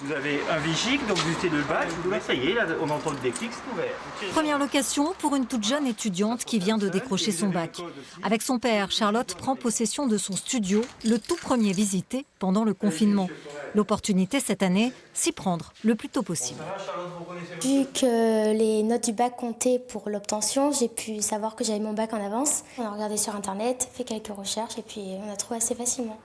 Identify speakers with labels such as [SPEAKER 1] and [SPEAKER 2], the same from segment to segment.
[SPEAKER 1] Vous avez un Vigic, donc vous utilisez le bac, ça y est, là, on entend le déclic, c'est ouvert.
[SPEAKER 2] Première location pour une toute jeune étudiante qui vient de décrocher son bac. Avec son père, Charlotte prend possession de son studio, le tout premier visité pendant le confinement. L'opportunité cette année, s'y prendre le plus tôt possible.
[SPEAKER 3] Vu que les notes du bac comptaient pour l'obtention, j'ai pu savoir que j'avais mon bac en avance. On a regardé sur internet, fait quelques recherches et puis on a trouvé assez facilement.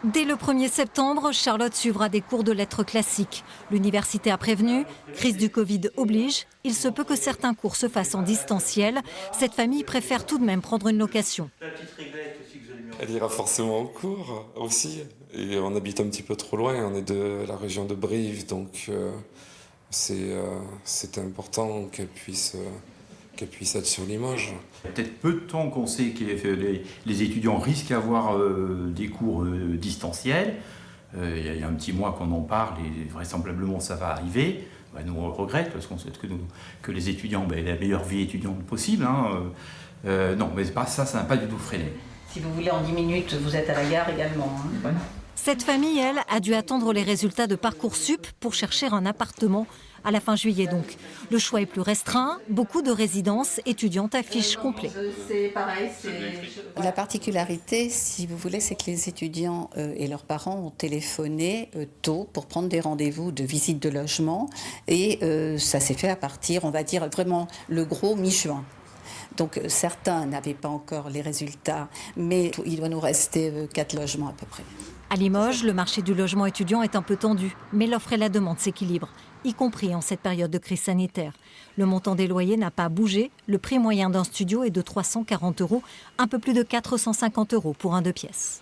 [SPEAKER 2] Dès le 1er septembre, Charlotte suivra des cours de lettres classiques. L'université a prévenu, crise du Covid oblige, il se peut que certains cours se fassent en distanciel. Cette famille préfère tout de même prendre une location.
[SPEAKER 4] Elle ira forcément au cours aussi. Et on habite un petit peu trop loin, on est de la région de Brive, donc c'est important qu'elle puisse être sur Limoges.
[SPEAKER 1] Il y a peut-être peu de temps qu'on sait que les étudiants risquent d'avoir des cours distanciels. Il y a un petit mois qu'on en parle et vraisemblablement ça va arriver. Nous on regrette parce qu'on souhaite que les étudiants aient la meilleure vie étudiante possible. Non, mais ça n'a pas du tout freiné.
[SPEAKER 5] Si vous voulez, en 10 minutes, vous êtes à la gare également.
[SPEAKER 1] Ouais.
[SPEAKER 2] Cette famille, elle, a dû attendre les résultats de Parcoursup pour chercher un appartement. À la fin juillet donc. Le choix est plus restreint. Beaucoup de résidences étudiantes affichent complet.
[SPEAKER 5] C'est pareil,
[SPEAKER 6] La particularité, si vous voulez, c'est que les étudiants et leurs parents ont téléphoné tôt pour prendre des rendez-vous de visite de logement. Et ça s'est fait à partir, on va dire, vraiment le gros mi-juin. Donc certains n'avaient pas encore les résultats, mais il doit nous rester 4 logements à peu près.
[SPEAKER 2] À Limoges, le marché du logement étudiant est un peu tendu, mais l'offre et la demande s'équilibrent, y compris en cette période de crise sanitaire. Le montant des loyers n'a pas bougé. Le prix moyen d'un studio est de 340 €, un peu plus de 450 € pour un 2 pièces.